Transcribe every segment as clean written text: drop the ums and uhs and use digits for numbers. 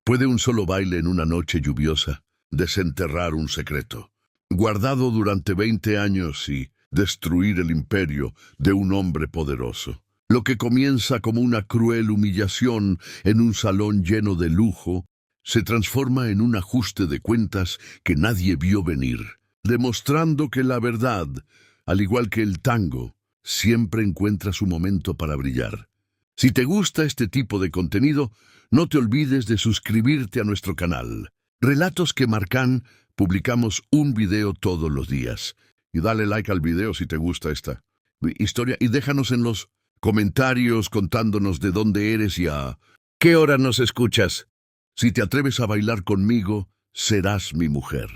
¿Puede un solo baile en una noche lluviosa desenterrar un secreto, guardado durante 20 años y destruir el imperio de un hombre poderoso? Lo que comienza como una cruel humillación en un salón lleno de lujo, se transforma en un ajuste de cuentas que nadie vio venir, demostrando que la verdad, al igual que el tango, siempre encuentra su momento para brillar. Si te gusta este tipo de contenido, no te olvides de suscribirte a nuestro canal. Relatos que marcan, publicamos un video todos los días. Y dale like al video si te gusta esta historia y déjanos en los comentarios contándonos de dónde eres y a qué hora nos escuchas. Si te atreves a bailar conmigo, serás mi mujer,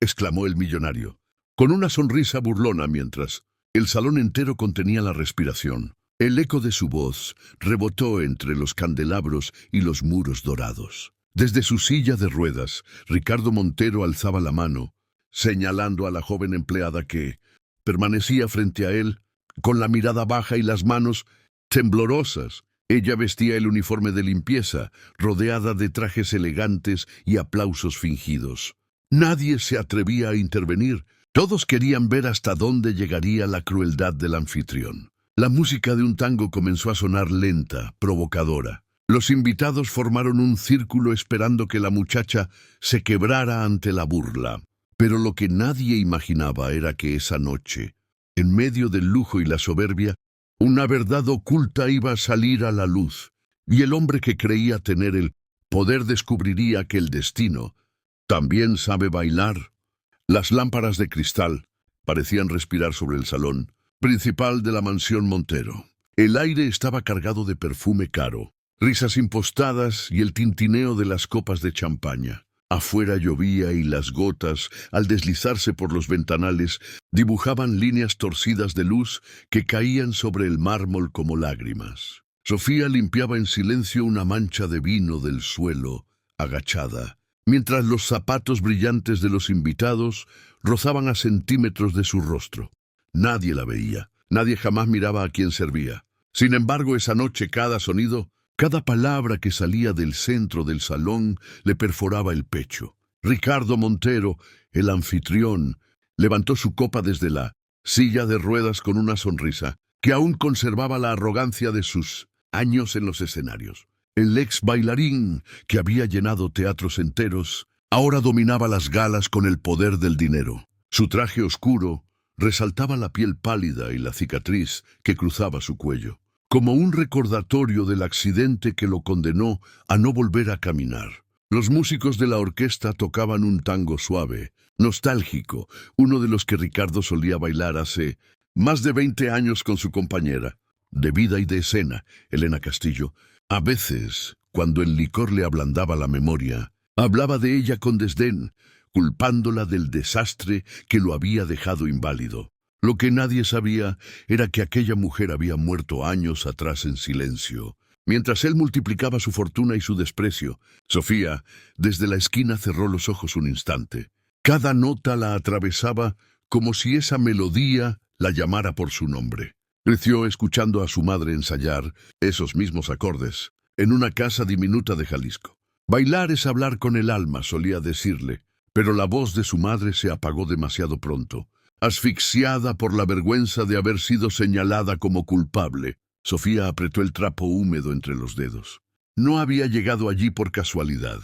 exclamó el millonario, con una sonrisa burlona mientras el salón entero contenía la respiración. El eco de su voz rebotó entre los candelabros y los muros dorados. Desde su silla de ruedas, Ricardo Montero alzaba la mano, señalando a la joven empleada que permanecía frente a él, con la mirada baja y las manos temblorosas. Ella vestía el uniforme de limpieza, rodeada de trajes elegantes y aplausos fingidos. Nadie se atrevía a intervenir. Todos querían ver hasta dónde llegaría la crueldad del anfitrión. La música de un tango comenzó a sonar lenta, provocadora. Los invitados formaron un círculo esperando que la muchacha se quebrara ante la burla. Pero lo que nadie imaginaba era que esa noche, en medio del lujo y la soberbia, una verdad oculta iba a salir a la luz, y el hombre que creía tener el poder descubriría que el destino también sabe bailar. Las lámparas de cristal parecían respirar sobre el salón principal de la mansión Montero. El aire estaba cargado de perfume caro, risas impostadas y el tintineo de las copas de champaña. Afuera llovía y las gotas, al deslizarse por los ventanales, dibujaban líneas torcidas de luz que caían sobre el mármol como lágrimas. Sofía limpiaba en silencio una mancha de vino del suelo, agachada, mientras los zapatos brillantes de los invitados rozaban a centímetros de su rostro. Nadie la veía, nadie jamás miraba a quien servía. Sin embargo, esa noche cada sonido, cada palabra que salía del centro del salón le perforaba el pecho. Ricardo Montero, el anfitrión, levantó su copa desde la silla de ruedas con una sonrisa que aún conservaba la arrogancia de sus años en los escenarios. El ex bailarín, que había llenado teatros enteros, ahora dominaba las galas con el poder del dinero. Su traje oscuro resaltaba la piel pálida y la cicatriz que cruzaba su cuello, como un recordatorio del accidente que lo condenó a no volver a caminar. Los músicos de la orquesta tocaban un tango suave, nostálgico, uno de los que Ricardo solía bailar hace más de 20 años con su compañera de vida y de escena, Elena Castillo. A veces, cuando el licor le ablandaba la memoria, hablaba de ella con desdén, culpándola del desastre que lo había dejado inválido. Lo que nadie sabía era que aquella mujer había muerto años atrás en silencio. Mientras él multiplicaba su fortuna y su desprecio, Sofía, desde la esquina, cerró los ojos un instante. Cada nota la atravesaba como si esa melodía la llamara por su nombre. Creció escuchando a su madre ensayar esos mismos acordes en una casa diminuta de Jalisco. Bailar es hablar con el alma, solía decirle, pero la voz de su madre se apagó demasiado pronto. Asfixiada por la vergüenza de haber sido señalada como culpable, Sofía apretó el trapo húmedo entre los dedos. No había llegado allí por casualidad.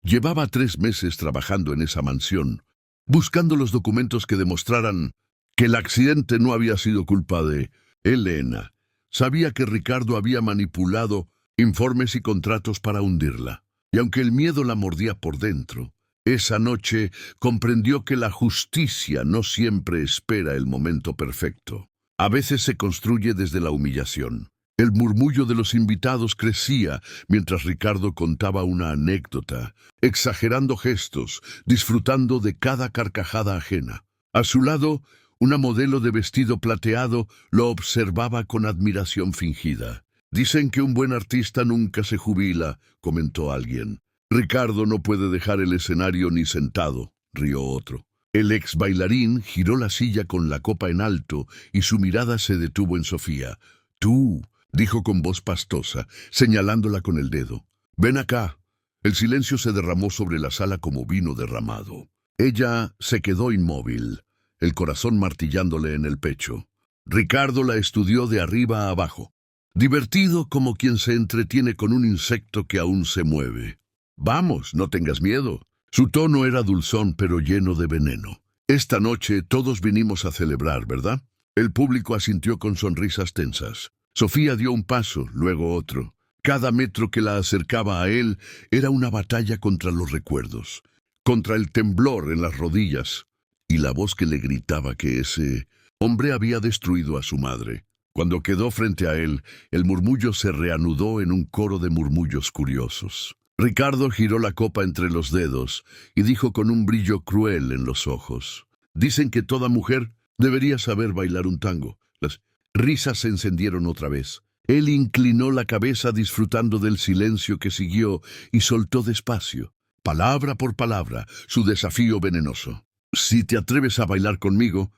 Llevaba 3 meses trabajando en esa mansión, buscando los documentos que demostraran que el accidente no había sido culpa de Elena. Sabía que Ricardo había manipulado informes y contratos para hundirla. Y aunque el miedo la mordía por dentro, esa noche comprendió que la justicia no siempre espera el momento perfecto. A veces se construye desde la humillación. El murmullo de los invitados crecía mientras Ricardo contaba una anécdota, exagerando gestos, disfrutando de cada carcajada ajena. A su lado, una modelo de vestido plateado lo observaba con admiración fingida. «Dicen que un buen artista nunca se jubila», comentó alguien. «Ricardo no puede dejar el escenario ni sentado», rió otro. El ex bailarín giró la silla con la copa en alto y su mirada se detuvo en Sofía. «Tú», dijo con voz pastosa, señalándola con el dedo. «Ven acá. El silencio se derramó sobre la sala como vino derramado. Ella se quedó inmóvil, el corazón martillándole en el pecho. Ricardo la estudió de arriba a abajo, divertido como quien se entretiene con un insecto que aún se mueve. «Vamos, no tengas miedo». Su tono era dulzón pero lleno de veneno. «Esta noche todos vinimos a celebrar, ¿verdad?» El público asintió con sonrisas tensas. Sofía dio un paso, luego otro. Cada metro que la acercaba a él era una batalla contra los recuerdos, contra el temblor en las rodillas y la voz que le gritaba que ese hombre había destruido a su madre. Cuando quedó frente a él, el murmullo se reanudó en un coro de murmullos curiosos. Ricardo giró la copa entre los dedos y dijo con un brillo cruel en los ojos: «Dicen que toda mujer debería saber bailar un tango». Las risas se encendieron otra vez. Él inclinó la cabeza disfrutando del silencio que siguió y soltó despacio, palabra por palabra, su desafío venenoso. «Si te atreves a bailar conmigo,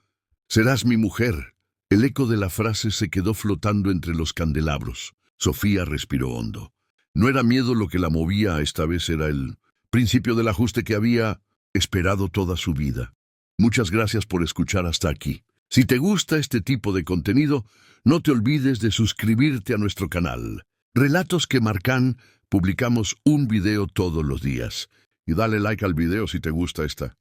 serás mi mujer». El eco de la frase se quedó flotando entre los candelabros. Sofía respiró hondo. No era miedo lo que la movía, esta vez era el principio del ajuste que había esperado toda su vida. Muchas gracias por escuchar hasta aquí. Si te gusta este tipo de contenido, no te olvides de suscribirte a nuestro canal. Relatos que marcan, publicamos un video todos los días. Y dale like al video si te gusta esta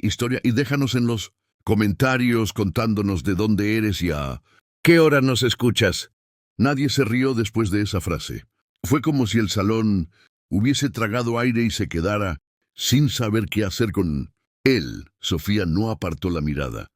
historia y déjanos en los comentarios contándonos de dónde eres y a qué hora nos escuchas. Nadie se rió después de esa frase. Fue como si el salón hubiese tragado aire y se quedara sin saber qué hacer con él. Sofía no apartó la mirada.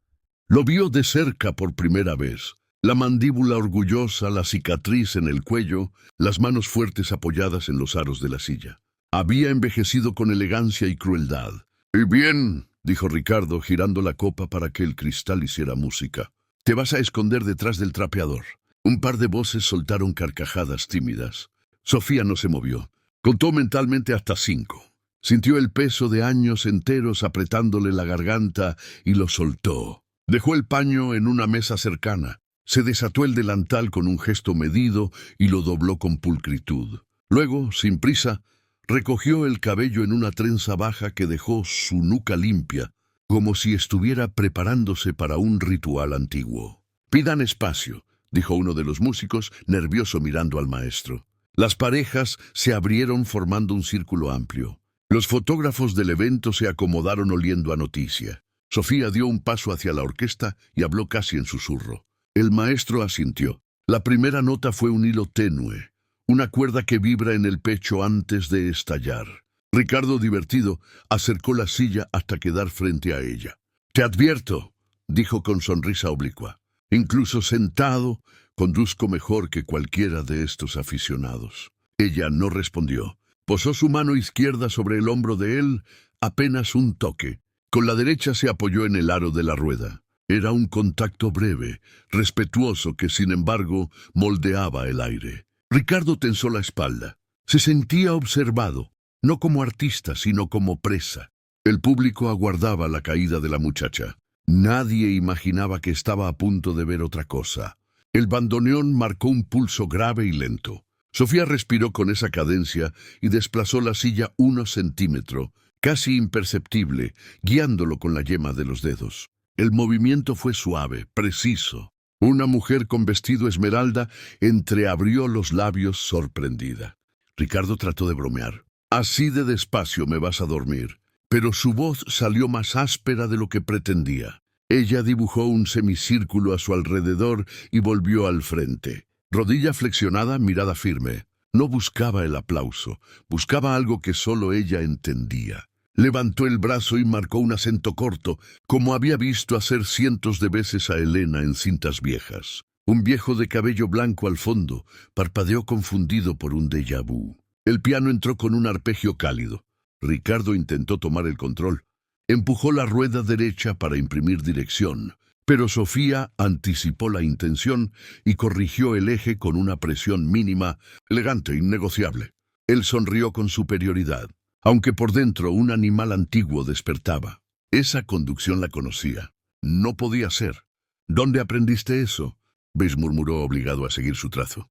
Lo vio de cerca por primera vez. La mandíbula orgullosa, la cicatriz en el cuello, las manos fuertes apoyadas en los aros de la silla. Había envejecido con elegancia y crueldad. «Y bien», dijo Ricardo, girando la copa para que el cristal hiciera música. «Te vas a esconder detrás del trapeador». Un par de voces soltaron carcajadas tímidas. Sofía no se movió. Contó mentalmente hasta 5. Sintió el peso de años enteros apretándole la garganta y lo soltó. Dejó el paño en una mesa cercana. Se desató el delantal con un gesto medido y lo dobló con pulcritud. Luego, sin prisa, recogió el cabello en una trenza baja que dejó su nuca limpia, como si estuviera preparándose para un ritual antiguo. «Pidan espacio», dijo uno de los músicos, nervioso mirando al maestro. Las parejas se abrieron formando un círculo amplio. Los fotógrafos del evento se acomodaron oliendo a noticia. Sofía dio un paso hacia la orquesta y habló casi en susurro. El maestro asintió. La primera nota fue un hilo tenue, una cuerda que vibra en el pecho antes de estallar. Ricardo, divertido, acercó la silla hasta quedar frente a ella. «Te advierto», dijo con sonrisa oblicua. «Incluso sentado, conduzco mejor que cualquiera de estos aficionados». Ella no respondió. Posó su mano izquierda sobre el hombro de él, apenas un toque. Con la derecha se apoyó en el aro de la rueda. Era un contacto breve, respetuoso que, sin embargo, moldeaba el aire. Ricardo tensó la espalda. Se sentía observado, no como artista, sino como presa. El público aguardaba la caída de la muchacha. Nadie imaginaba que estaba a punto de ver otra cosa. El bandoneón marcó un pulso grave y lento. Sofía respiró con esa cadencia y desplazó la silla 1 centímetro, casi imperceptible, guiándolo con la yema de los dedos. El movimiento fue suave, preciso. Una mujer con vestido esmeralda entreabrió los labios sorprendida. Ricardo trató de bromear. «Así de despacio me vas a dormir». Pero su voz salió más áspera de lo que pretendía. Ella dibujó un semicírculo a su alrededor y volvió al frente. Rodilla flexionada, mirada firme. No buscaba el aplauso, buscaba algo que solo ella entendía. Levantó el brazo y marcó un acento corto, como había visto hacer cientos de veces a Elena en cintas viejas. Un viejo de cabello blanco al fondo parpadeó confundido por un déjà vu. El piano entró con un arpegio cálido. Ricardo intentó tomar el control. Empujó la rueda derecha para imprimir dirección, pero Sofía anticipó la intención y corrigió el eje con una presión mínima, elegante, innegociable. Él sonrió con superioridad, aunque por dentro un animal antiguo despertaba. Esa conducción la conocía. No podía ser. «¿Dónde aprendiste eso?», Bess murmuró, obligado a seguir su trazo.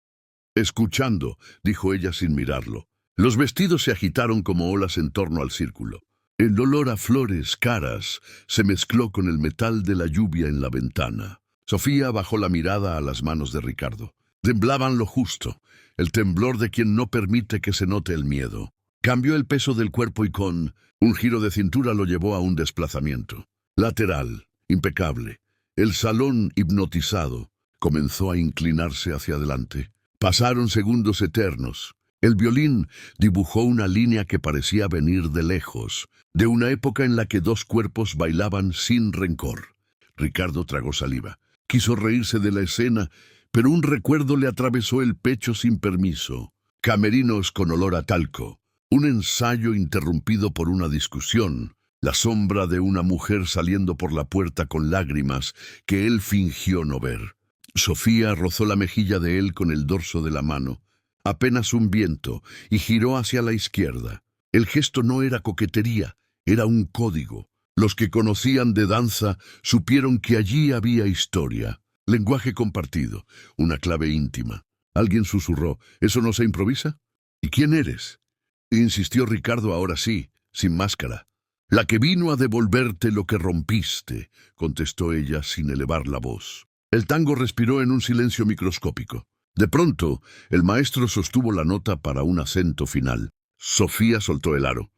«Escuchando», dijo ella sin mirarlo. Los vestidos se agitaron como olas en torno al círculo. El olor a flores caras se mezcló con el metal de la lluvia en la ventana. Sofía bajó la mirada a las manos de Ricardo. Temblaban lo justo, el temblor de quien no permite que se note el miedo. Cambió el peso del cuerpo y con un giro de cintura lo llevó a un desplazamiento. Lateral, impecable. El salón, hipnotizado, comenzó a inclinarse hacia adelante. Pasaron segundos eternos. El violín dibujó una línea que parecía venir de lejos, de una época en la que dos cuerpos bailaban sin rencor. Ricardo tragó saliva. Quiso reírse de la escena, pero un recuerdo le atravesó el pecho sin permiso. Camerinos con olor a talco. Un ensayo interrumpido por una discusión. La sombra de una mujer saliendo por la puerta con lágrimas que él fingió no ver. Sofía rozó la mejilla de él con el dorso de la mano. Apenas un viento, y giró hacia la izquierda. El gesto no era coquetería, era un código. Los que conocían de danza supieron que allí había historia. Lenguaje compartido, una clave íntima. Alguien susurró, ¿eso no se improvisa? ¿Y quién eres? Insistió Ricardo ahora sí, sin máscara. La que vino a devolverte lo que rompiste, contestó ella sin elevar la voz. El tango respiró en un silencio microscópico. De pronto, el maestro sostuvo la nota para un acento final. Sofía soltó el aro.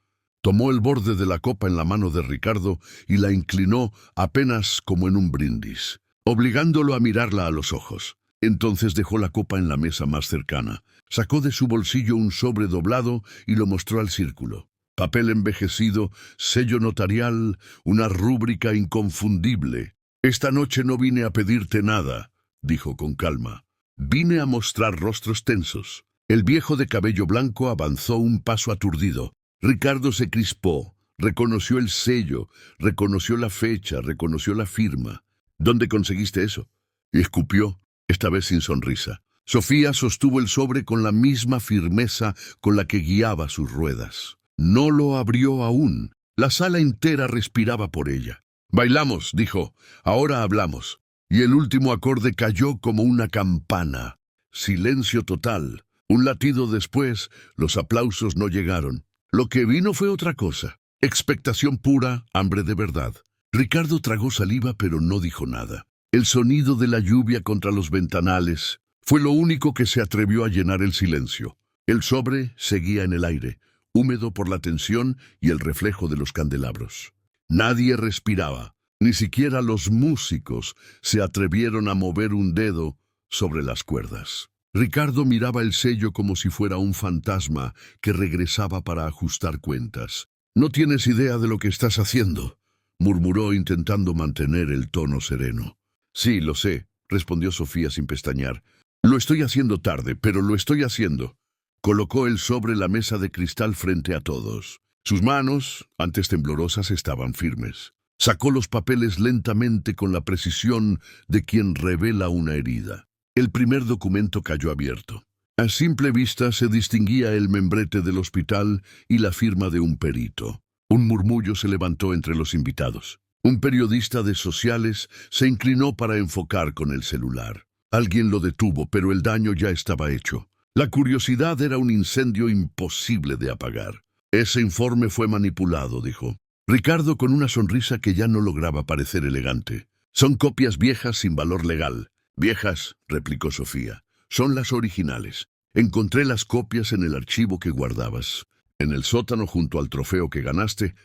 Tomó el borde de la copa en la mano de Ricardo y la inclinó apenas como en un brindis, obligándolo a mirarla a los ojos. Entonces dejó la copa en la mesa más cercana. Sacó de su bolsillo un sobre doblado y lo mostró al círculo. Papel envejecido, sello notarial, una rúbrica inconfundible. «Esta noche no vine a pedirte nada», dijo con calma. «Vine a mostrar rostros tensos». El viejo de cabello blanco avanzó un paso aturdido. Ricardo se crispó, reconoció el sello, reconoció la fecha, reconoció la firma. «¿Dónde conseguiste eso?» Y escupió, esta vez sin sonrisa. Sofía sostuvo el sobre con la misma firmeza con la que guiaba sus ruedas. No lo abrió aún. La sala entera respiraba por ella. «Bailamos», dijo. «Ahora hablamos». Y el último acorde cayó como una campana. Silencio total. Un latido después, los aplausos no llegaron. Lo que vino fue otra cosa. Expectación pura, hambre de verdad. Ricardo tragó saliva, pero no dijo nada. El sonido de la lluvia contra los ventanales fue lo único que se atrevió a llenar el silencio. El sobre seguía en el aire, húmedo por la tensión y el reflejo de los candelabros. Nadie respiraba, ni siquiera los músicos se atrevieron a mover un dedo sobre las cuerdas. Ricardo miraba el sello como si fuera un fantasma que regresaba para ajustar cuentas. «No tienes idea de lo que estás haciendo», murmuró intentando mantener el tono sereno. «Sí, lo sé», respondió Sofía sin pestañear. «Lo estoy haciendo tarde, pero lo estoy haciendo». Colocó el sobre la mesa de cristal frente a todos. Sus manos, antes temblorosas, estaban firmes. Sacó los papeles lentamente con la precisión de quien revela una herida. El primer documento cayó abierto. A simple vista se distinguía el membrete del hospital y la firma de un perito. Un murmullo se levantó entre los invitados. Un periodista de sociales se inclinó para enfocar con el celular. Alguien lo detuvo, pero el daño ya estaba hecho. La curiosidad era un incendio imposible de apagar. «Ese informe fue manipulado», dijo. Ricardo con una sonrisa que ya no lograba parecer elegante. «Son copias viejas sin valor legal». «Viejas», replicó Sofía. «Son las originales. Encontré las copias en el archivo que guardabas, en el sótano junto al trofeo que ganaste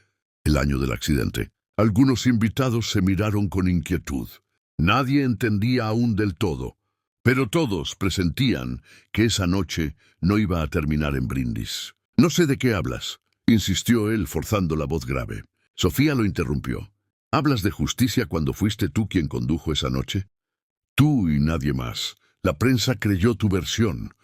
el año del accidente». Algunos invitados se miraron con inquietud. Nadie entendía aún del todo, pero todos presentían que esa noche no iba a terminar en brindis. «No sé de qué hablas», insistió él forzando la voz grave. Sofía lo interrumpió. «¿Hablas de justicia cuando fuiste tú quien condujo esa noche?» «Tú y nadie más. La prensa creyó tu versión,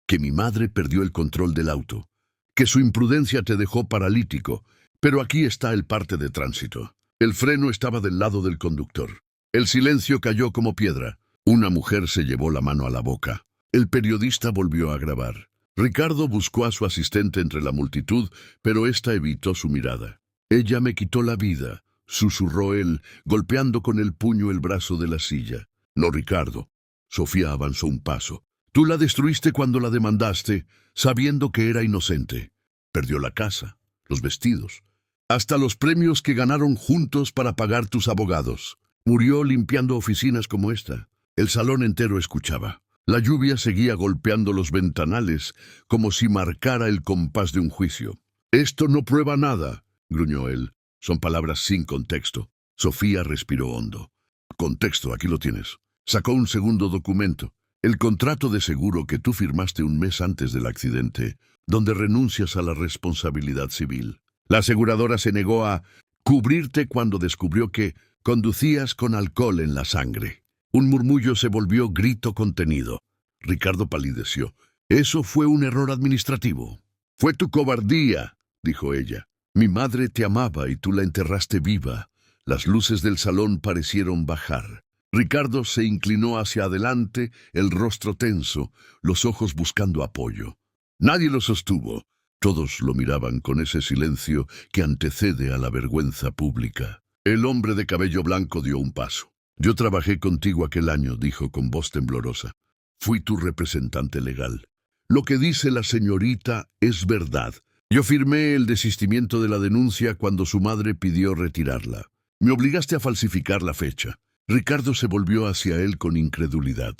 que mi madre perdió el control del auto, que su imprudencia te dejó paralítico, pero aquí está el parte de tránsito. El freno estaba del lado del conductor. El silencio cayó como piedra. Una mujer se llevó la mano a la boca. El periodista volvió a grabar. Ricardo buscó a su asistente entre la multitud, pero ésta evitó su mirada. «Ella me quitó la vida», susurró él, golpeando con el puño el brazo de la silla. «No, Ricardo». Sofía avanzó un paso. Tú la destruiste cuando la demandaste, sabiendo que era inocente. Perdió la casa, los vestidos, hasta los premios que ganaron juntos para pagar tus abogados. Murió limpiando oficinas como esta. El salón entero escuchaba. La lluvia seguía golpeando los ventanales como si marcara el compás de un juicio. «Esto no prueba nada», gruñó él. Son palabras sin contexto. Sofía respiró hondo. «Contexto, aquí lo tienes». Sacó un segundo documento. «El contrato de seguro que tú firmaste un mes antes del accidente, donde renuncias a la responsabilidad civil. La aseguradora se negó a cubrirte cuando descubrió que conducías con alcohol en la sangre». Un murmullo se volvió grito contenido. Ricardo palideció. «Eso fue un error administrativo». «Fue tu cobardía», dijo ella. «Mi madre te amaba y tú la enterraste viva». Las luces del salón parecieron bajar. Ricardo se inclinó hacia adelante, el rostro tenso, los ojos buscando apoyo. Nadie lo sostuvo. Todos lo miraban con ese silencio que antecede a la vergüenza pública. El hombre de cabello blanco dio un paso. «Yo trabajé contigo aquel año», dijo con voz temblorosa. «Fui tu representante legal. Lo que dice la señorita es verdad. Yo firmé el desistimiento de la denuncia cuando su madre pidió retirarla. Me obligaste a falsificar la fecha». Ricardo se volvió hacia él con incredulidad.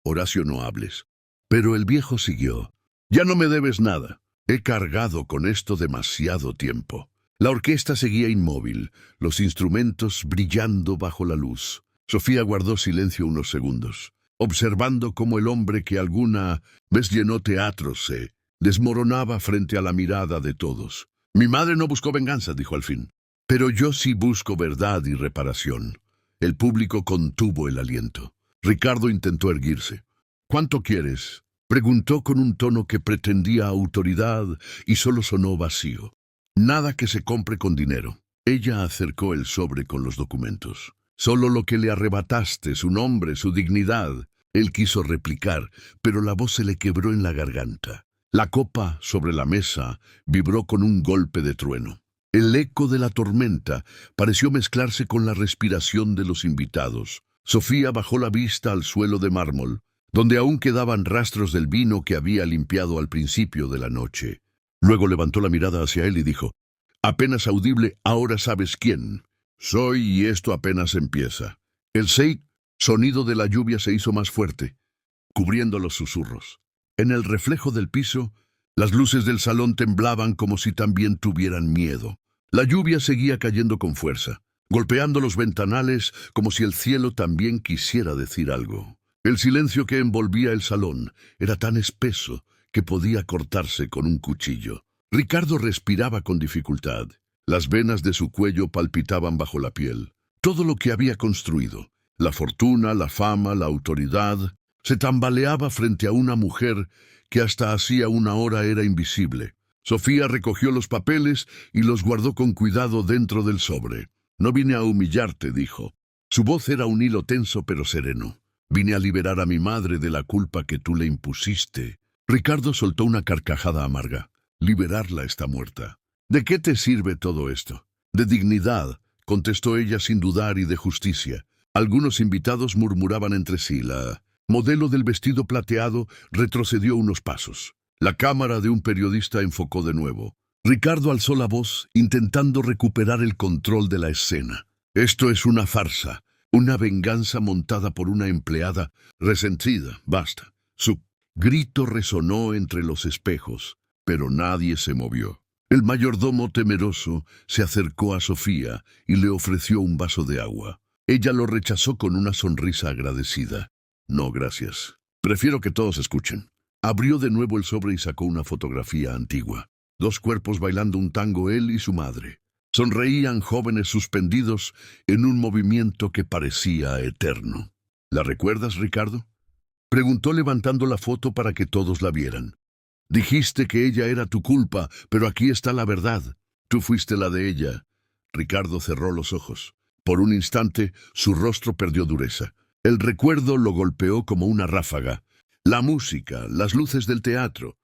«Horacio, no hables». Pero el viejo siguió. «Ya no me debes nada. He cargado con esto demasiado tiempo». La orquesta seguía inmóvil, los instrumentos brillando bajo la luz. Sofía guardó silencio unos segundos, observando cómo el hombre que alguna vez llenó teatros se desmoronaba frente a la mirada de todos. «Mi madre no buscó venganza», dijo al fin. «Pero yo sí busco verdad y reparación». El público contuvo el aliento. Ricardo intentó erguirse. «¿Cuánto quieres?», preguntó con un tono que pretendía autoridad y solo sonó vacío. «Nada que se compre con dinero». Ella acercó el sobre con los documentos. «Solo lo que le arrebataste, su nombre, su dignidad». Él quiso replicar, pero la voz se le quebró en la garganta. La copa sobre la mesa vibró con un golpe de trueno. El eco de la tormenta pareció mezclarse con la respiración de los invitados. Sofía bajó la vista al suelo de mármol, donde aún quedaban rastros del vino que había limpiado al principio de la noche. Luego levantó la mirada hacia él y dijo, apenas audible: «Ahora sabes quién soy y esto apenas empieza». El sonido de la lluvia se hizo más fuerte, cubriendo los susurros. En el reflejo del piso, las luces del salón temblaban como si también tuvieran miedo. La lluvia seguía cayendo con fuerza, golpeando los ventanales como si el cielo también quisiera decir algo. El silencio que envolvía el salón era tan espeso que podía cortarse con un cuchillo. Ricardo respiraba con dificultad. Las venas de su cuello palpitaban bajo la piel. Todo lo que había construido, la fortuna, la fama, la autoridad, se tambaleaba frente a una mujer que hasta hacía una hora era invisible. Sofía recogió los papeles y los guardó con cuidado dentro del sobre. «No vine a humillarte», dijo. Su voz era un hilo tenso pero sereno. «Vine a liberar a mi madre de la culpa que tú le impusiste». Ricardo soltó una carcajada amarga. «Liberarla está muerta». «¿De qué te sirve todo esto?» «De dignidad», contestó ella sin dudar, «y de justicia». Algunos invitados murmuraban entre sí. La modelo del vestido plateado retrocedió unos pasos. La cámara de un periodista enfocó de nuevo. Ricardo alzó la voz, intentando recuperar el control de la escena. «Esto es una farsa, una venganza montada por una empleada resentida. Basta». Su grito resonó entre los espejos, pero nadie se movió. El mayordomo temeroso se acercó a Sofía y le ofreció un vaso de agua. Ella lo rechazó con una sonrisa agradecida. «No, gracias. Prefiero que todos escuchen». Abrió de nuevo el sobre y sacó una fotografía antigua. Dos cuerpos bailando un tango, él y su madre. Sonreían, jóvenes suspendidos en un movimiento que parecía eterno. «¿La recuerdas, Ricardo?», preguntó levantando la foto para que todos la vieran. «Dijiste que ella era tu culpa, pero aquí está la verdad. Tú fuiste la de ella». Ricardo cerró los ojos. Por un instante, su rostro perdió dureza. El recuerdo lo golpeó como una ráfaga. La música, las luces del teatro,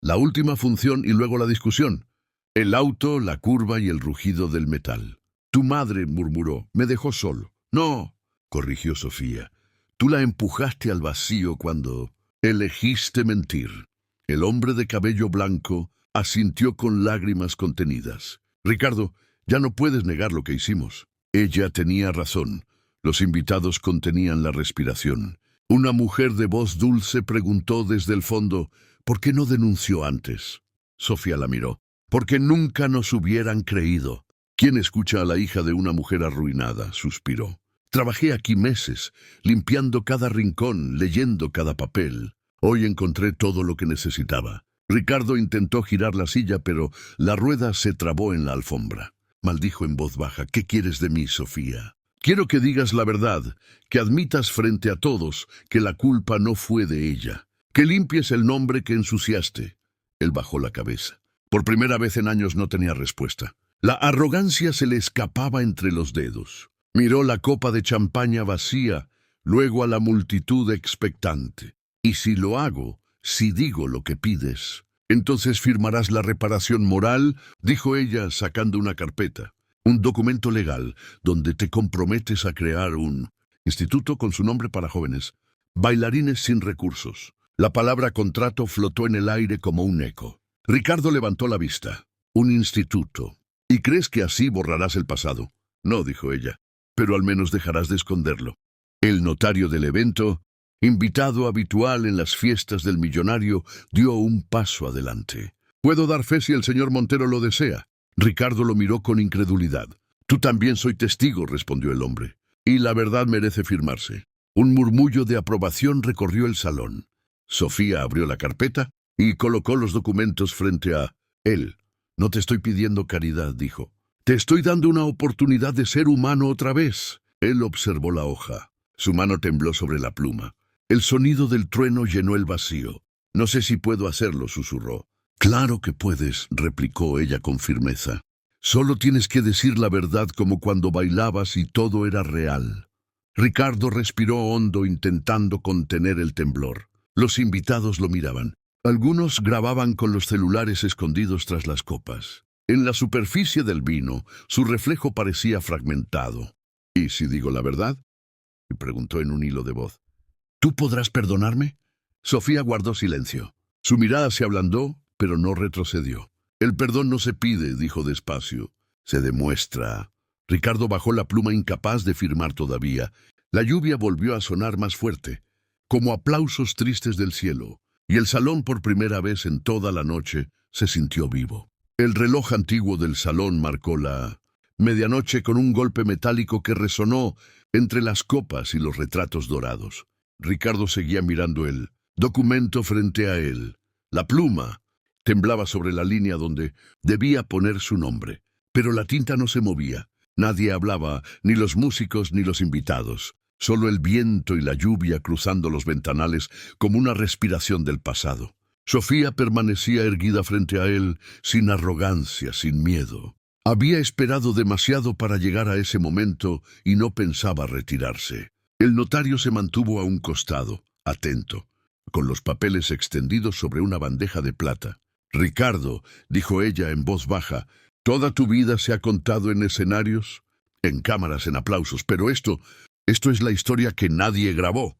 la última función y luego la discusión. El auto, la curva y el rugido del metal. «Tu madre», murmuró, «me dejó solo». «No», corrigió Sofía. «Tú la empujaste al vacío cuando Elegiste mentir. El hombre de cabello blanco asintió con lágrimas contenidas. Ricardo, ya no puedes negar lo que hicimos. Ella tenía razón. Los invitados contenían la respiración. Una mujer de voz dulce preguntó desde el fondo, ¿por qué no denunció antes? Sofía la miró. Porque nunca nos hubieran creído. ¿Quién escucha a la hija de una mujer arruinada?, suspiró. Trabajé aquí meses, limpiando cada rincón, leyendo cada papel. Hoy encontré todo lo que necesitaba. Ricardo intentó girar la silla, pero la rueda se trabó en la alfombra. Maldijo en voz baja, ¿qué quieres de mí, Sofía? Quiero que digas la verdad, que admitas frente a todos que la culpa no fue de ella, que limpies el nombre que ensuciaste. Él bajó la cabeza. Por primera vez en años no tenía respuesta. La arrogancia se le escapaba entre los dedos. Miró la copa de champaña vacía, luego a la multitud expectante. Y si lo hago, si digo lo que pides, entonces firmarás la reparación moral, dijo ella sacando una carpeta. Un documento legal donde te comprometes a crear un instituto con su nombre para jóvenes. Bailarines sin recursos. La palabra contrato flotó en el aire como un eco. Ricardo levantó la vista. Un instituto. ¿Y crees que así borrarás el pasado? No, dijo ella, pero al menos dejarás de esconderlo. El notario del evento, invitado habitual en las fiestas del millonario, dio un paso adelante. Puedo dar fe si el señor Montero lo desea. Ricardo lo miró con incredulidad. Tú también soy testigo, respondió el hombre. Y la verdad merece firmarse. Un murmullo de aprobación recorrió el salón. Sofía abrió la carpeta y colocó los documentos frente a él. No te estoy pidiendo caridad, dijo. Te estoy dando una oportunidad de ser humano otra vez. Él observó la hoja. Su mano tembló sobre la pluma. El sonido del trueno llenó el vacío. No sé si puedo hacerlo, susurró. Claro que puedes, replicó ella con firmeza. Solo tienes que decir la verdad como cuando bailabas y todo era real. Ricardo respiró hondo intentando contener el temblor. Los invitados lo miraban. Algunos grababan con los celulares escondidos tras las copas. En la superficie del vino, su reflejo parecía fragmentado. ¿Y si digo la verdad?, preguntó en un hilo de voz. ¿Tú podrás perdonarme? Sofía guardó silencio. Su mirada se ablandó, pero no retrocedió. El perdón no se pide, dijo despacio. Se demuestra. Ricardo bajó la pluma incapaz de firmar todavía. La lluvia volvió a sonar más fuerte, como aplausos tristes del cielo, y el salón por primera vez en toda la noche se sintió vivo. El reloj antiguo del salón marcó la medianoche con un golpe metálico que resonó entre las copas y los retratos dorados. Ricardo seguía mirando el documento frente a él. La pluma temblaba sobre la línea donde debía poner su nombre, pero la tinta no se movía. Nadie hablaba, ni los músicos ni los invitados. Solo el viento y la lluvia cruzando los ventanales como una respiración del pasado. Sofía permanecía erguida frente a él, sin arrogancia, sin miedo. Había esperado demasiado para llegar a ese momento y no pensaba retirarse. El notario se mantuvo a un costado, atento, con los papeles extendidos sobre una bandeja de plata. Ricardo, dijo ella en voz baja, toda tu vida se ha contado en escenarios, en cámaras, en aplausos, pero esto es la historia que nadie grabó.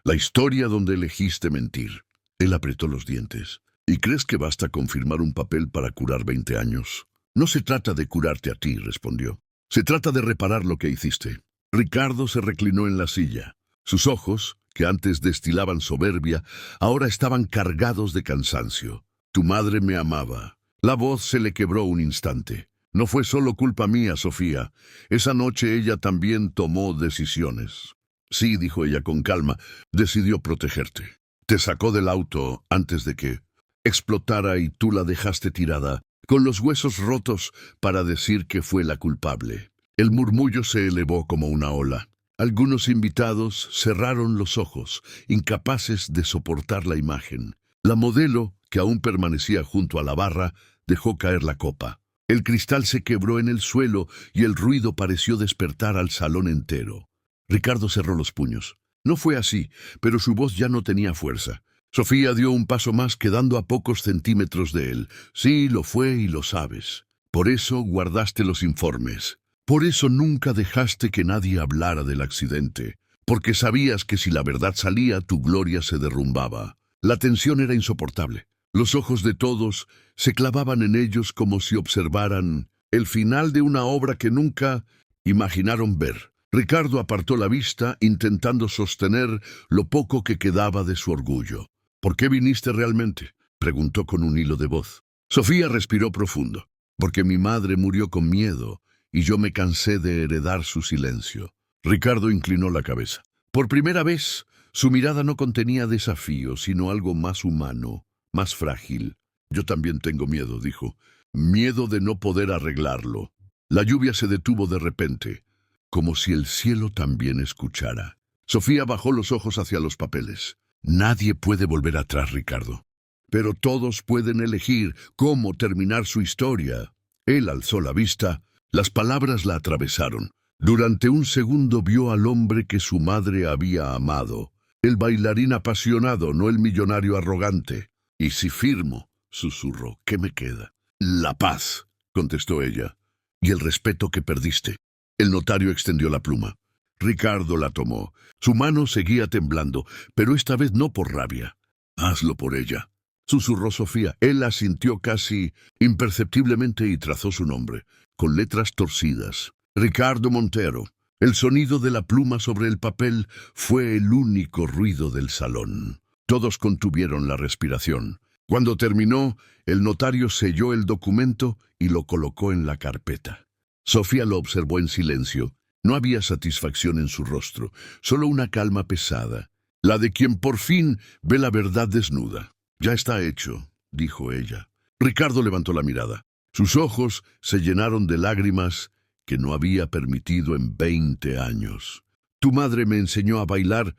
La historia donde elegiste mentir. Él apretó los dientes. ¿Y crees que basta con firmar un papel para curar 20 años? No se trata de curarte a ti, respondió. Se trata de reparar lo que hiciste. Ricardo se reclinó en la silla. Sus ojos, que antes destilaban soberbia, ahora estaban cargados de cansancio. Tu madre me amaba. La voz se le quebró un instante. No fue solo culpa mía, Sofía. Esa noche ella también tomó decisiones. Sí, dijo ella con calma, decidió protegerte. Te sacó del auto antes de que explotara y tú la dejaste tirada, con los huesos rotos, para decir que fue la culpable. El murmullo se elevó como una ola. Algunos invitados cerraron los ojos, incapaces de soportar la imagen. La modelo, que aún permanecía junto a la barra, dejó caer la copa. El cristal se quebró en el suelo y el ruido pareció despertar al salón entero. Ricardo cerró los puños. No fue así, pero su voz ya no tenía fuerza. Sofía dio un paso más, quedando a pocos centímetros de él. Sí, lo fue y lo sabes. Por eso guardaste los informes. Por eso nunca dejaste que nadie hablara del accidente. Porque sabías que si la verdad salía, tu gloria se derrumbaba. La tensión era insoportable. Los ojos de todos se clavaban en ellos como si observaran el final de una obra que nunca imaginaron ver. Ricardo apartó la vista, intentando sostener lo poco que quedaba de su orgullo. «¿Por qué viniste realmente?», preguntó con un hilo de voz. Sofía respiró profundo. «Porque mi madre murió con miedo y yo me cansé de heredar su silencio». Ricardo inclinó la cabeza. Por primera vez, su mirada no contenía desafío, sino algo más humano, más frágil. «Yo también tengo miedo», dijo. «Miedo de no poder arreglarlo». La lluvia se detuvo de repente, como si el cielo también escuchara. Sofía bajó los ojos hacia los papeles. «Nadie puede volver atrás, Ricardo. Pero todos pueden elegir cómo terminar su historia». Él alzó la vista. Las palabras la atravesaron. Durante un segundo vio al hombre que su madre había amado. El bailarín apasionado, no el millonario arrogante. «¿Y si firmo?», susurró. «¿Qué me queda?». «La paz», contestó ella. «Y el respeto que perdiste». El notario extendió la pluma. Ricardo la tomó. Su mano seguía temblando, pero esta vez no por rabia. «Hazlo por ella», susurró Sofía. Él asintió casi imperceptiblemente y trazó su nombre, con letras torcidas. «Ricardo Montero». El sonido de la pluma sobre el papel fue el único ruido del salón. Todos contuvieron la respiración. Cuando terminó, el notario selló el documento y lo colocó en la carpeta. Sofía lo observó en silencio. No había satisfacción en su rostro, solo una calma pesada, la de quien por fin ve la verdad desnuda. «Ya está hecho», dijo ella. Ricardo levantó la mirada. Sus ojos se llenaron de lágrimas que no había permitido en 20 años. «Tu madre me enseñó a bailar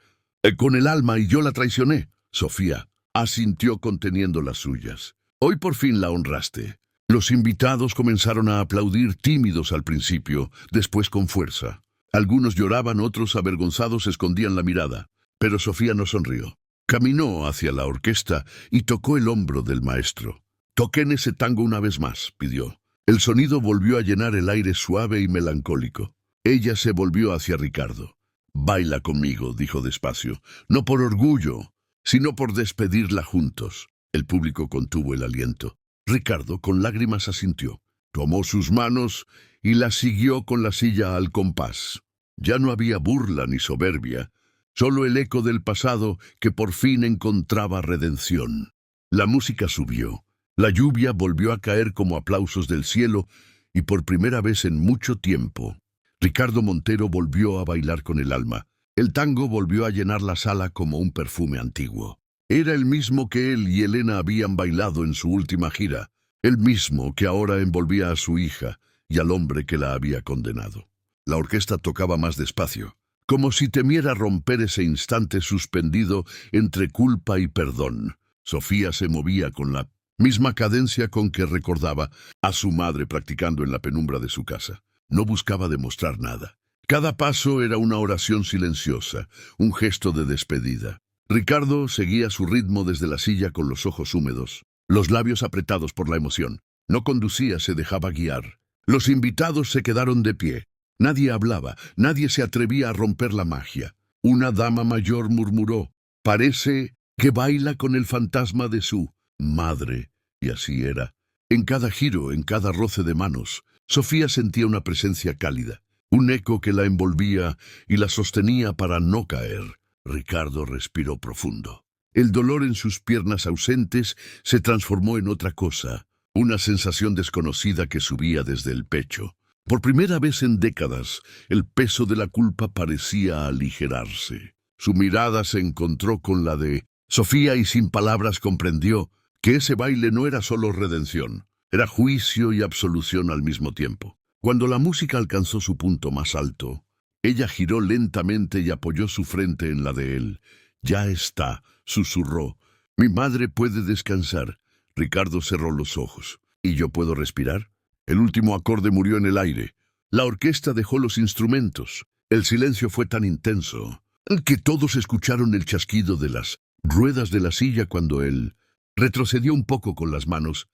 con el alma y yo la traicioné». Sofía asintió conteniendo las suyas. «Hoy por fin la honraste». Los invitados comenzaron a aplaudir, tímidos al principio, después con fuerza. Algunos lloraban, otros avergonzados escondían la mirada. Pero Sofía no sonrió. Caminó hacia la orquesta y tocó el hombro del maestro. «Toquen ese tango una vez más», pidió. El sonido volvió a llenar el aire suave y melancólico. Ella se volvió hacia Ricardo. «Baila conmigo», dijo despacio, «no por orgullo, sino por despedirla juntos». El público contuvo el aliento. Ricardo, con lágrimas, asintió. Tomó sus manos y las siguió con la silla al compás. Ya no había burla ni soberbia, solo el eco del pasado que por fin encontraba redención. La música subió. La lluvia volvió a caer como aplausos del cielo y por primera vez en mucho tiempo, Ricardo Montero volvió a bailar con el alma. El tango volvió a llenar la sala como un perfume antiguo. Era el mismo que él y Elena habían bailado en su última gira, el mismo que ahora envolvía a su hija y al hombre que la había condenado. La orquesta tocaba más despacio, como si temiera romper ese instante suspendido entre culpa y perdón. Sofía se movía con la misma cadencia con que recordaba a su madre practicando en la penumbra de su casa. No buscaba demostrar nada. Cada paso era una oración silenciosa, un gesto de despedida. Ricardo seguía su ritmo desde la silla con los ojos húmedos, los labios apretados por la emoción. No conducía, se dejaba guiar. Los invitados se quedaron de pie. Nadie hablaba, nadie se atrevía a romper la magia. Una dama mayor murmuró: «Parece que baila con el fantasma de su madre». Y así era. En cada giro, en cada roce de manos, Sofía sentía una presencia cálida, un eco que la envolvía y la sostenía para no caer. Ricardo respiró profundo. El dolor en sus piernas ausentes se transformó en otra cosa, una sensación desconocida que subía desde el pecho. Por primera vez en décadas, el peso de la culpa parecía aligerarse. Su mirada se encontró con la de Sofía y sin palabras comprendió que ese baile no era solo redención, era juicio y absolución al mismo tiempo. Cuando la música alcanzó su punto más alto, ella giró lentamente y apoyó su frente en la de él. «Ya está», susurró. «Mi madre puede descansar». Ricardo cerró los ojos. «¿Y yo puedo respirar?». El último acorde murió en el aire. La orquesta dejó los instrumentos. El silencio fue tan intenso que todos escucharon el chasquido de las ruedas de la silla cuando él retrocedió un poco con las manos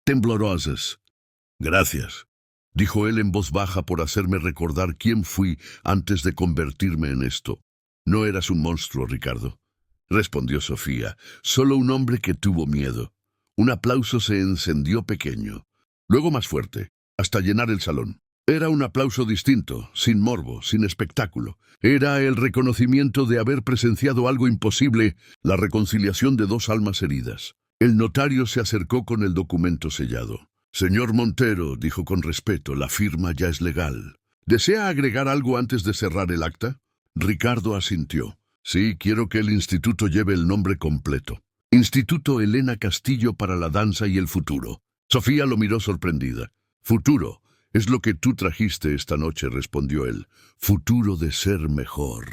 temblorosas. «Gracias», dijo él en voz baja, «por hacerme recordar quién fui antes de convertirme en esto». «No eras un monstruo, Ricardo. respondió Sofía. Solo un hombre que tuvo miedo. Un aplauso se encendió pequeño, luego más fuerte, hasta llenar el salón. Era un aplauso distinto, sin morbo, sin espectáculo. Era el reconocimiento de haber presenciado algo imposible, la reconciliación de dos almas heridas. El notario se acercó con el documento sellado. Señor Montero, dijo con respeto, la firma ya es legal. ¿Desea agregar algo antes de cerrar el acta? Ricardo asintió. Sí, quiero que el instituto lleve el nombre completo. Instituto Elena Castillo para la Danza y el Futuro. Sofía lo miró sorprendida. Futuro. Es lo que tú trajiste esta noche, respondió él. Futuro de ser mejor.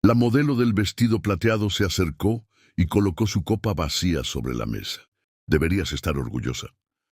La modelo del vestido plateado se acercó y colocó su copa vacía sobre la mesa. Deberías estar orgullosa.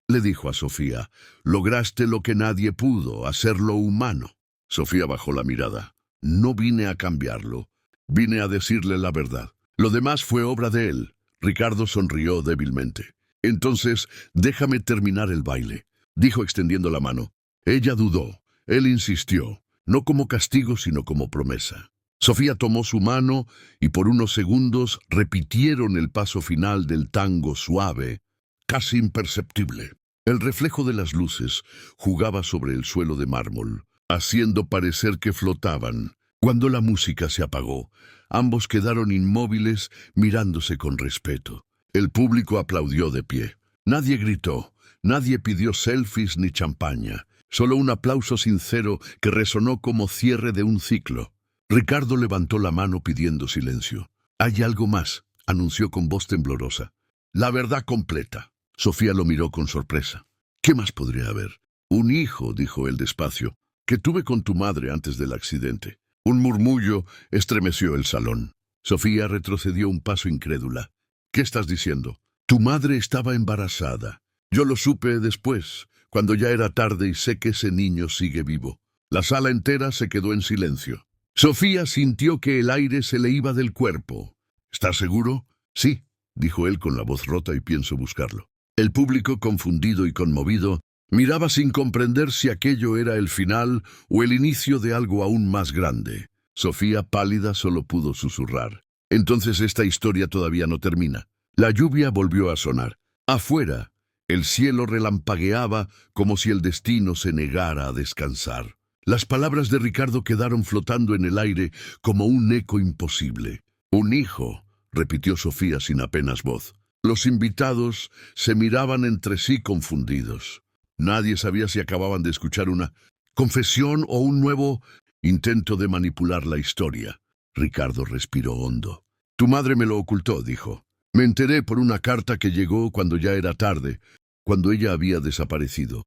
Le dijo a Sofía, lograste lo que nadie pudo, hacerlo humano. Sofía bajó la mirada. No vine a cambiarlo, vine a decirle la verdad. Lo demás fue obra de él. Ricardo sonrió débilmente. Entonces, déjame terminar el baile, dijo extendiendo la mano. Ella dudó. Él insistió, no como castigo, sino como promesa. Sofía tomó su mano y por unos segundos repitieron el paso final del tango suave, casi imperceptible. El reflejo de las luces jugaba sobre el suelo de mármol, haciendo parecer que flotaban. Cuando la música se apagó, ambos quedaron inmóviles, mirándose con respeto. El público aplaudió de pie. Nadie gritó, nadie pidió selfies ni champaña. Solo un aplauso sincero que resonó como cierre de un ciclo. Ricardo levantó la mano pidiendo silencio. «Hay algo más», anunció con voz temblorosa. «La verdad completa». Sofía lo miró con sorpresa. «¿Qué más podría haber?» «Un hijo», dijo él despacio, «que tuve con tu madre antes del accidente». Un murmullo estremeció el salón. Sofía retrocedió un paso incrédula. «¿Qué estás diciendo?» «Tu madre estaba embarazada. Yo lo supe después, cuando ya era tarde y sé que ese niño sigue vivo». La sala entera se quedó en silencio. Sofía sintió que el aire se le iba del cuerpo. «¿Estás seguro?» «Sí», dijo él con la voz rota y pienso buscarlo. El público, confundido y conmovido, miraba sin comprender si aquello era el final o el inicio de algo aún más grande. Sofía, pálida, solo pudo susurrar. «Entonces esta historia todavía no termina». La lluvia volvió a sonar. Afuera, el cielo relampagueaba como si el destino se negara a descansar. Las palabras de Ricardo quedaron flotando en el aire como un eco imposible. «Un hijo», repitió Sofía sin apenas voz. Los invitados se miraban entre sí confundidos. Nadie sabía si acababan de escuchar una confesión o un nuevo intento de manipular la historia. Ricardo respiró hondo. «Tu madre me lo ocultó», dijo. «Me enteré por una carta que llegó cuando ya era tarde, cuando ella había desaparecido».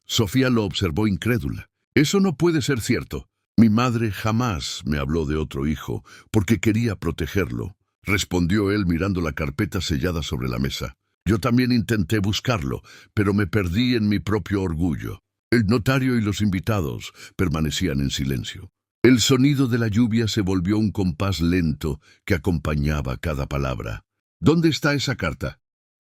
Sofía lo observó incrédula. «Eso no puede ser cierto. Mi madre jamás me habló de otro hijo, porque quería protegerlo», respondió él mirando la carpeta sellada sobre la mesa. «Yo también intenté buscarlo, pero me perdí en mi propio orgullo». El notario y los invitados permanecían en silencio. El sonido de la lluvia se volvió un compás lento que acompañaba cada palabra. «¿Dónde está esa carta?»,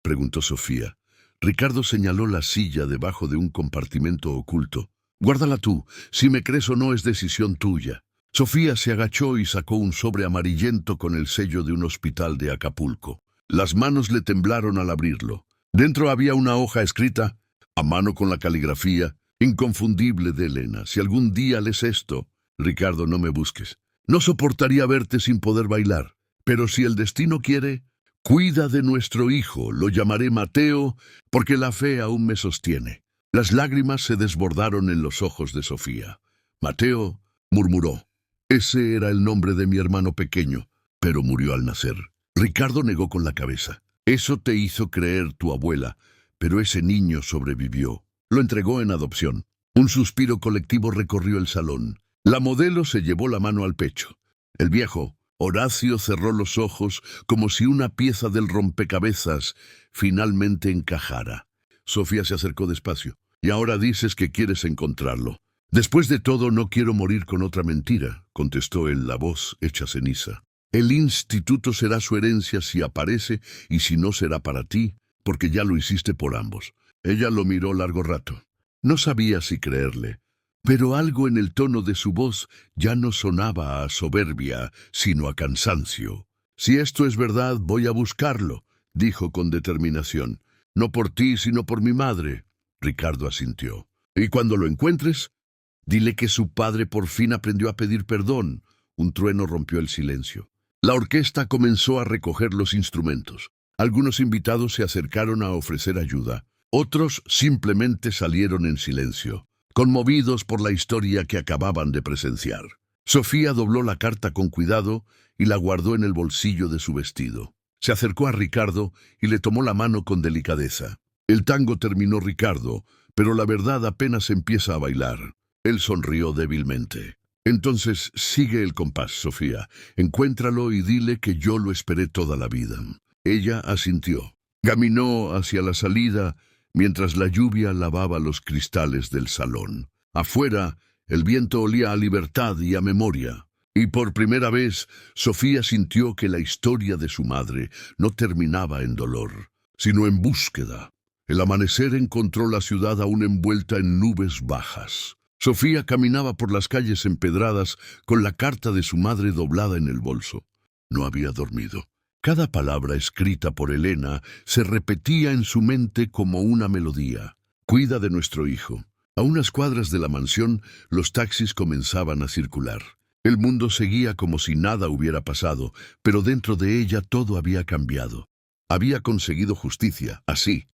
preguntó Sofía. Ricardo señaló la silla debajo de un compartimento oculto. «Guárdala tú. Si me crees o no es decisión tuya». Sofía se agachó y sacó un sobre amarillento con el sello de un hospital de Acapulco. Las manos le temblaron al abrirlo. Dentro había una hoja escrita, a mano con la caligrafía inconfundible de Elena. «Si algún día lees esto, Ricardo, no me busques. No soportaría verte sin poder bailar. Pero si el destino quiere, cuida de nuestro hijo. Lo llamaré Mateo, porque la fe aún me sostiene». Las lágrimas se desbordaron en los ojos de Sofía. «Mateo», murmuró. «Ese era el nombre de mi hermano pequeño, pero murió al nacer». Ricardo negó con la cabeza. «Eso te hizo creer tu abuela, pero ese niño sobrevivió. Lo entregó en adopción». Un suspiro colectivo recorrió el salón. La modelo se llevó la mano al pecho. El viejo, Horacio, cerró los ojos como si una pieza del rompecabezas finalmente encajara. Sofía se acercó despacio. «Y ahora dices que quieres encontrarlo». «Después de todo, no quiero morir con otra mentira», contestó él, la voz hecha ceniza. «El instituto será su herencia si aparece, y si no será para ti, porque ya lo hiciste por ambos». Ella lo miró largo rato. No sabía si creerle, pero algo en el tono de su voz ya no sonaba a soberbia, sino a cansancio. Si esto es verdad, voy a buscarlo, dijo con determinación. No por ti, sino por mi madre. Ricardo asintió. Y cuando lo encuentres, dile que su padre por fin aprendió a pedir perdón. Un trueno rompió el silencio. La orquesta comenzó a recoger los instrumentos. Algunos invitados se acercaron a ofrecer ayuda. Otros simplemente salieron en silencio, conmovidos por la historia que acababan de presenciar. Sofía dobló la carta con cuidado y la guardó en el bolsillo de su vestido. Se acercó a Ricardo y le tomó la mano con delicadeza. El tango terminó, Ricardo, pero la verdad apenas empieza a bailar. Él sonrió débilmente. Entonces sigue el compás, Sofía. Encuéntralo y dile que yo lo esperé toda la vida. Ella asintió. Caminó hacia la salida mientras la lluvia lavaba los cristales del salón. Afuera, el viento olía a libertad y a memoria. Y por primera vez, Sofía sintió que la historia de su madre no terminaba en dolor, sino en búsqueda. El amanecer encontró la ciudad aún envuelta en nubes bajas. Sofía caminaba por las calles empedradas con la carta de su madre doblada en el bolso. No había dormido. Cada palabra escrita por Elena se repetía en su mente como una melodía. Cuida de nuestro hijo. A unas cuadras de la mansión, los taxis comenzaban a circular. El mundo seguía como si nada hubiera pasado, pero dentro de ella todo había cambiado. Había conseguido justicia, así.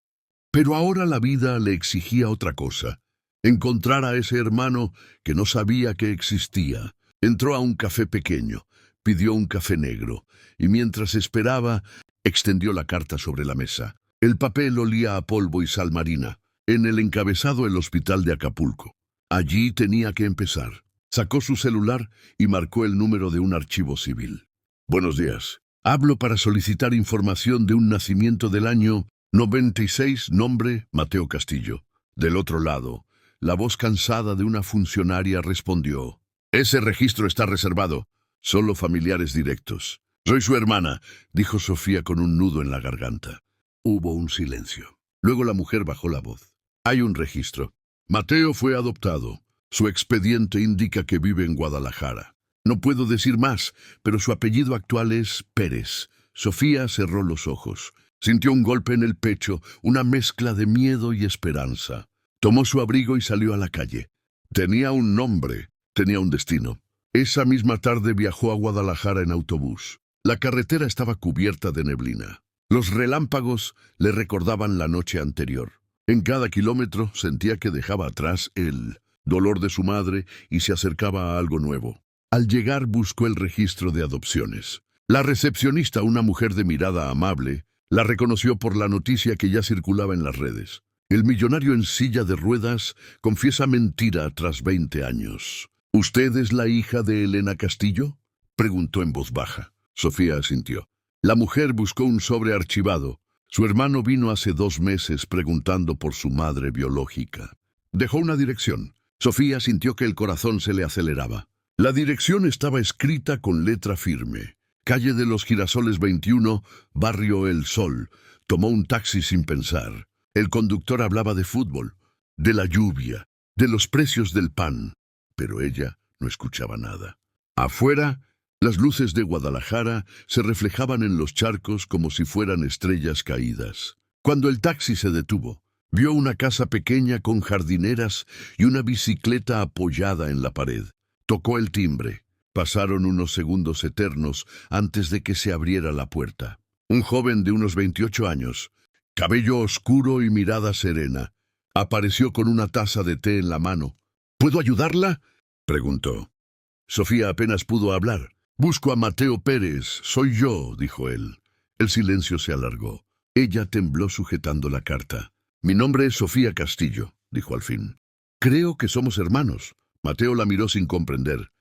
Pero ahora la vida le exigía otra cosa. Encontrar a ese hermano que no sabía que existía. Entró a un café pequeño, pidió un café negro, y mientras esperaba, extendió la carta sobre la mesa. El papel olía a polvo y sal marina. En el encabezado, el hospital de Acapulco. Allí tenía que empezar. Sacó su celular y marcó el número de un archivo civil. Buenos días. Hablo para solicitar información de un nacimiento del año 96, nombre Mateo Castillo. Del otro lado, la voz cansada de una funcionaria respondió. Ese registro está reservado. Solo familiares directos. Soy su hermana, dijo Sofía con un nudo en la garganta. Hubo un silencio. Luego la mujer bajó la voz. Hay un registro. Mateo fue adoptado. Su expediente indica que vive en Guadalajara. No puedo decir más, pero su apellido actual es Pérez. Sofía cerró los ojos. Sintió un golpe en el pecho, una mezcla de miedo y esperanza. Tomó su abrigo y salió a la calle. Tenía un nombre, tenía un destino. Esa misma tarde viajó a Guadalajara en autobús. La carretera estaba cubierta de neblina. Los relámpagos le recordaban la noche anterior. En cada kilómetro sentía que dejaba atrás el dolor de su madre y se acercaba a algo nuevo. Al llegar buscó el registro de adopciones. La recepcionista, una mujer de mirada amable, la reconoció por la noticia que ya circulaba en las redes. El millonario en silla de ruedas confiesa mentira tras 20 años. ¿Usted es la hija de Elena Castillo?, preguntó en voz baja. Sofía asintió. La mujer buscó un sobre archivado. Su hermano vino hace 2 meses preguntando por su madre biológica. Dejó una dirección. Sofía sintió que el corazón se le aceleraba. La dirección estaba escrita con letra firme. Calle de los Girasoles 21, Barrio El Sol. Tomó un taxi sin pensar. El conductor hablaba de fútbol, de la lluvia, de los precios del pan. Pero ella no escuchaba nada. Afuera, las luces de Guadalajara se reflejaban en los charcos como si fueran estrellas caídas. Cuando el taxi se detuvo, vio una casa pequeña con jardineras y una bicicleta apoyada en la pared. Tocó el timbre. Pasaron unos segundos eternos antes de que se abriera la puerta. Un joven de unos 28 años, cabello oscuro y mirada serena, apareció con una taza de té en la mano. ¿Puedo ayudarla?, preguntó. Sofía apenas pudo hablar. «Busco a Mateo Pérez, soy yo», dijo él. El silencio se alargó. Ella tembló sujetando la carta. «Mi nombre es Sofía Castillo», dijo al fin. «Creo que somos hermanos». Mateo la miró sin comprender,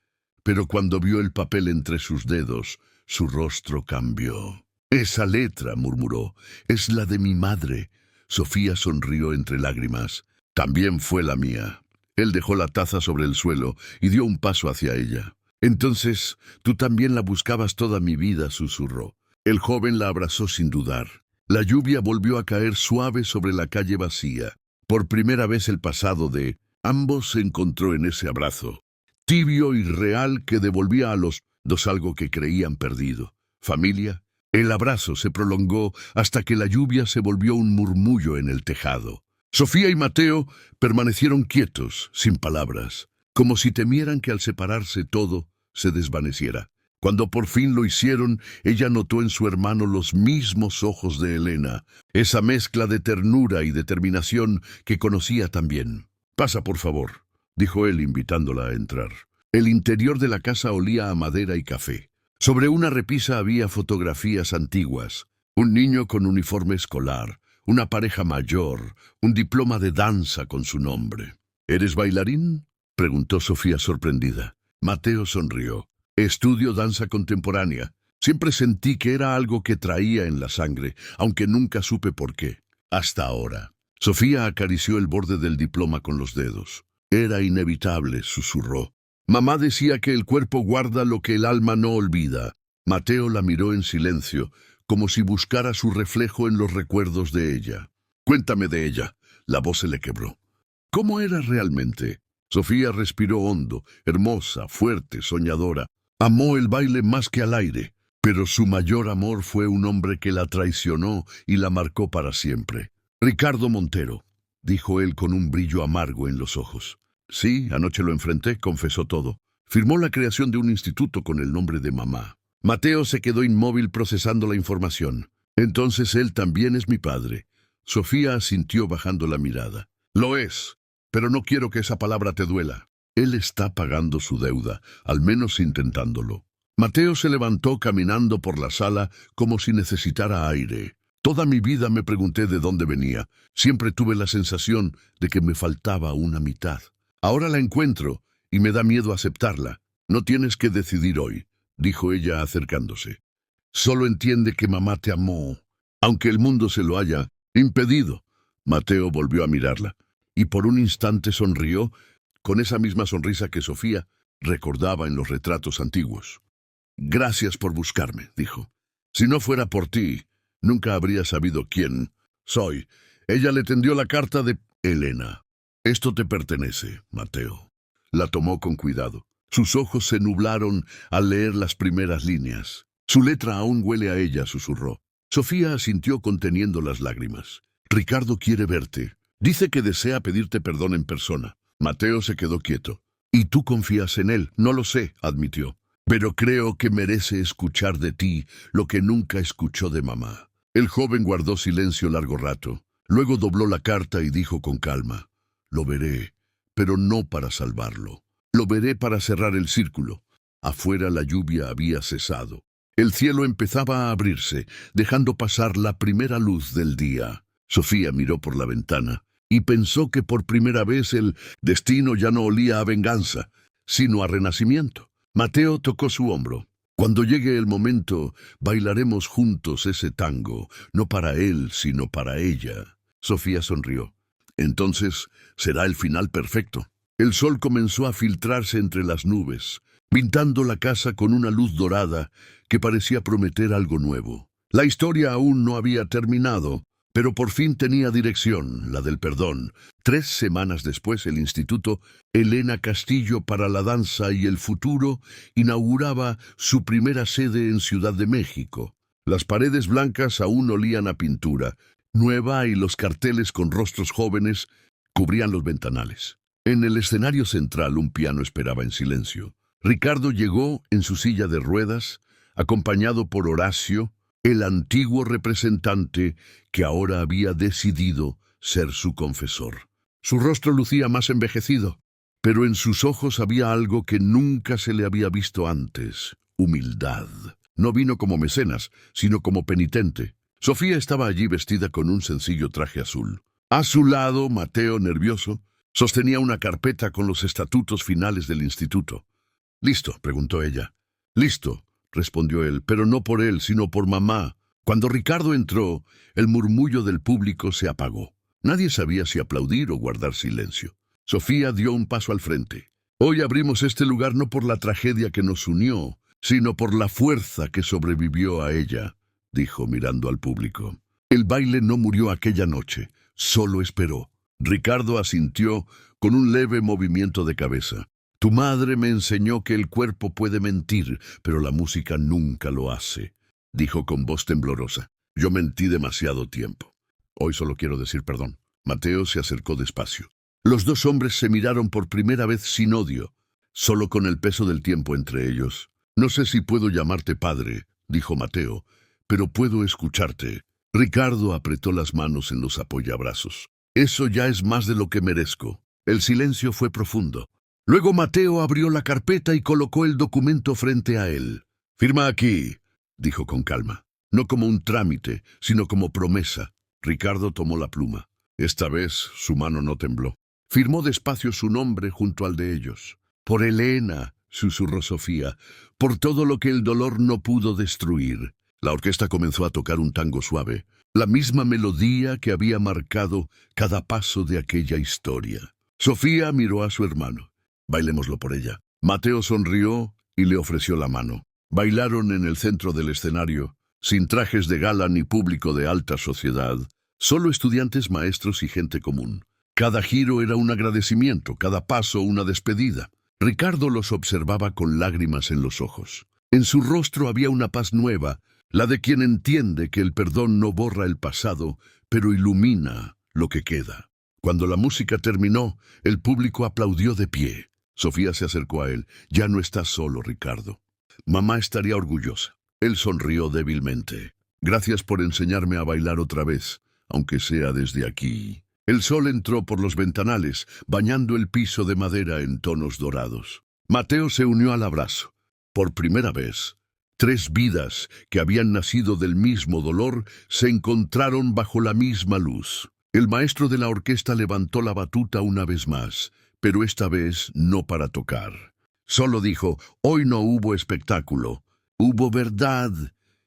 pero cuando vio el papel entre sus dedos, su rostro cambió. «Esa letra», murmuró, «es la de mi madre». Sofía sonrió entre lágrimas. «También fue la mía». Él dejó la taza sobre el suelo y dio un paso hacia ella. «Entonces, tú también la buscabas toda mi vida», susurró. El joven la abrazó sin dudar. La lluvia volvió a caer suave sobre la calle vacía. Por primera vez el pasado de ambos se encontró en ese abrazo, tibio y real que devolvía a los dos algo que creían perdido. familia. El abrazo se prolongó hasta que la lluvia se volvió un murmullo en el tejado. Sofía y Mateo permanecieron quietos, sin palabras, como si temieran que al separarse todo se desvaneciera. Cuando por fin lo hicieron, ella notó en su hermano los mismos ojos de Elena, esa mezcla de ternura y determinación que conocía tan bien. «Pasa, por favor», dijo él invitándola a entrar. El interior de la casa olía a madera y café. Sobre una repisa había fotografías antiguas, un niño con uniforme escolar, una pareja mayor, un diploma de danza con su nombre. «¿Eres bailarín?», preguntó Sofía sorprendida. Mateo sonrió. «Estudio danza contemporánea. Siempre sentí que era algo que traía en la sangre, aunque nunca supe por qué. Hasta ahora». Sofía acarició el borde del diploma con los dedos. «Era inevitable», susurró. «Mamá decía que el cuerpo guarda lo que el alma no olvida». Mateo la miró en silencio, como si buscara su reflejo en los recuerdos de ella. «Cuéntame de ella». La voz se le quebró. «¿Cómo era realmente?» Sofía respiró hondo, hermosa, fuerte, soñadora. Amó el baile más que al aire, pero su mayor amor fue un hombre que la traicionó y la marcó para siempre. «Ricardo Montero», dijo él con un brillo amargo en los ojos. «Sí, anoche lo enfrenté», confesó todo. «Firmó la creación de un instituto con el nombre de mamá». Mateo se quedó inmóvil procesando la información. «Entonces él también es mi padre». Sofía asintió bajando la mirada. «Lo es, pero no quiero que esa palabra te duela. Él está pagando su deuda, al menos intentándolo». Mateo se levantó caminando por la sala como si necesitara aire. «Toda mi vida me pregunté de dónde venía. Siempre tuve la sensación de que me faltaba una mitad. Ahora la encuentro y me da miedo aceptarla. No tienes que decidir hoy», dijo ella acercándose. «Solo entiende que mamá te amó, aunque el mundo se lo haya impedido». Mateo volvió a mirarla y por un instante sonrió con esa misma sonrisa que Sofía recordaba en los retratos antiguos. «Gracias por buscarme», dijo. «Si no fuera por ti, nunca habría sabido quién soy». Ella le tendió la carta de Elena. «Esto te pertenece, Mateo». La tomó con cuidado. Sus ojos se nublaron al leer las primeras líneas. «Su letra aún huele a ella», susurró. Sofía asintió conteniendo las lágrimas. «Ricardo quiere verte. Dice que desea pedirte perdón en persona». Mateo se quedó quieto. «¿Y tú confías en él?». «No lo sé», admitió. «Pero creo que merece escuchar de ti lo que nunca escuchó de mamá». El joven guardó silencio largo rato. Luego dobló la carta y dijo con calma: «Lo veré, pero no para salvarlo. Lo veré para cerrar el círculo». Afuera la lluvia había cesado. El cielo empezaba a abrirse, dejando pasar la primera luz del día. Sofía miró por la ventana y pensó que por primera vez el destino ya no olía a venganza, sino a renacimiento. Mateo tocó su hombro. «Cuando llegue el momento, bailaremos juntos ese tango, no para él, sino para ella». Sofía sonrió. «Entonces será el final perfecto». El sol comenzó a filtrarse entre las nubes, pintando la casa con una luz dorada que parecía prometer algo nuevo. La historia aún no había terminado, pero por fin tenía dirección, la del perdón. 3 semanas después, el Instituto Elena Castillo para la Danza y el Futuro inauguraba su primera sede en Ciudad de México. Las paredes blancas aún olían a pintura nueva y los carteles con rostros jóvenes cubrían los ventanales. En el escenario central un piano esperaba en silencio. Ricardo llegó en su silla de ruedas, acompañado por Horacio, el antiguo representante que ahora había decidido ser su confesor. Su rostro lucía más envejecido, pero en sus ojos había algo que nunca se le había visto antes: humildad. No vino como mecenas, sino como penitente. Sofía estaba allí vestida con un sencillo traje azul. A su lado, Mateo, nervioso, sostenía una carpeta con los estatutos finales del instituto. «¿Listo?», preguntó ella. «Listo», respondió él, pero no por él, sino por mamá. Cuando Ricardo entró, el murmullo del público se apagó. Nadie sabía si aplaudir o guardar silencio. Sofía dio un paso al frente. «Hoy abrimos este lugar no por la tragedia que nos unió, sino por la fuerza que sobrevivió a ella», dijo mirando al público. «El baile no murió aquella noche, solo esperó». Ricardo asintió con un leve movimiento de cabeza. «Tu madre me enseñó que el cuerpo puede mentir, pero la música nunca lo hace». dijo con voz temblorosa. Yo mentí demasiado tiempo. Hoy solo quiero decir perdón. Mateo se acercó despacio. Los dos hombres se miraron por primera vez sin odio, solo con el peso del tiempo entre ellos. No sé si puedo llamarte padre, dijo Mateo, pero puedo escucharte. Ricardo apretó las manos en los apoyabrazos. Eso ya es más de lo que merezco. El silencio fue profundo. Luego Mateo abrió la carpeta y colocó el documento frente a él. Firma aquí, dijo con calma. No como un trámite, sino como promesa. Ricardo tomó la pluma. Esta vez su mano no tembló. Firmó despacio su nombre junto al de ellos. Por Elena, susurró Sofía, por todo lo que el dolor no pudo destruir. La orquesta comenzó a tocar un tango suave, la misma melodía que había marcado cada paso de aquella historia. Sofía miró a su hermano. Bailémoslo por ella. Mateo sonrió y le ofreció la mano. Bailaron en el centro del escenario, sin trajes de gala ni público de alta sociedad, solo estudiantes, maestros y gente común. Cada giro era un agradecimiento, cada paso una despedida. Ricardo los observaba con lágrimas en los ojos. En su rostro había una paz nueva, la de quien entiende que el perdón no borra el pasado, pero ilumina lo que queda. Cuando la música terminó, el público aplaudió de pie. Sofía se acercó a él. Ya no estás solo, Ricardo. Mamá estaría orgullosa. Él sonrió débilmente. Gracias por enseñarme a bailar otra vez, aunque sea desde aquí. El sol entró por los ventanales, bañando el piso de madera en tonos dorados. Mateo se unió al abrazo. Por primera vez, 3 vidas que habían nacido del mismo dolor se encontraron bajo la misma luz. El maestro de la orquesta levantó la batuta una vez más, pero esta vez no para tocar. Solo dijo, hoy no hubo espectáculo, hubo verdad.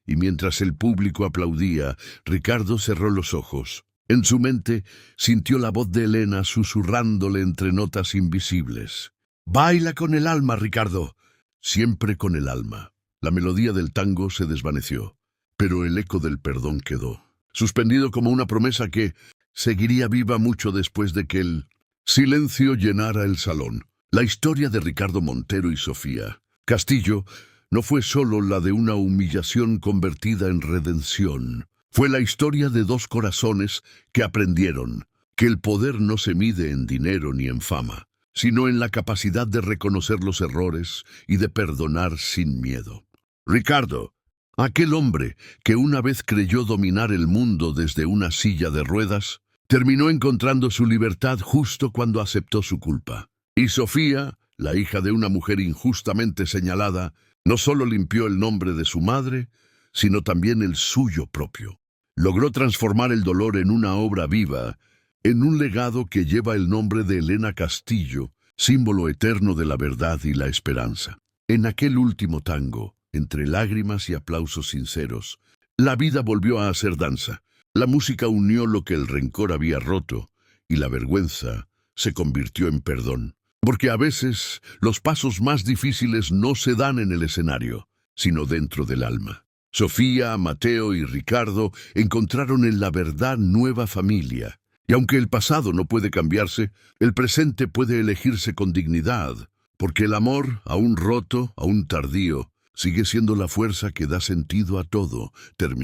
Y mientras el público aplaudía, Ricardo cerró los ojos. En su mente sintió la voz de Elena susurrándole entre notas invisibles. Baila con el alma, Ricardo. Siempre con el alma. La melodía del tango se desvaneció, pero el eco del perdón quedó, suspendido como una promesa que seguiría viva mucho después de que el silencio llenara el salón. La historia de Ricardo Montero y Sofía Castillo no fue solo la de una humillación convertida en redención. Fue la historia de 2 corazones que aprendieron que el poder no se mide en dinero ni en fama, sino en la capacidad de reconocer los errores y de perdonar sin miedo. Ricardo, aquel hombre que una vez creyó dominar el mundo desde una silla de ruedas, terminó encontrando su libertad justo cuando aceptó su culpa. Y Sofía, la hija de una mujer injustamente señalada, no solo limpió el nombre de su madre, sino también el suyo propio. Logró transformar el dolor en una obra viva, en un legado que lleva el nombre de Elena Castillo, símbolo eterno de la verdad y la esperanza. En aquel último tango, entre lágrimas y aplausos sinceros, la vida volvió a hacer danza. La música unió lo que el rencor había roto, y la vergüenza se convirtió en perdón. Porque a veces los pasos más difíciles no se dan en el escenario, sino dentro del alma. Sofía, Mateo y Ricardo encontraron en la verdad nueva familia. Y aunque el pasado no puede cambiarse, el presente puede elegirse con dignidad, porque el amor, aún roto, aún tardío, sigue siendo la fuerza que da sentido a todo.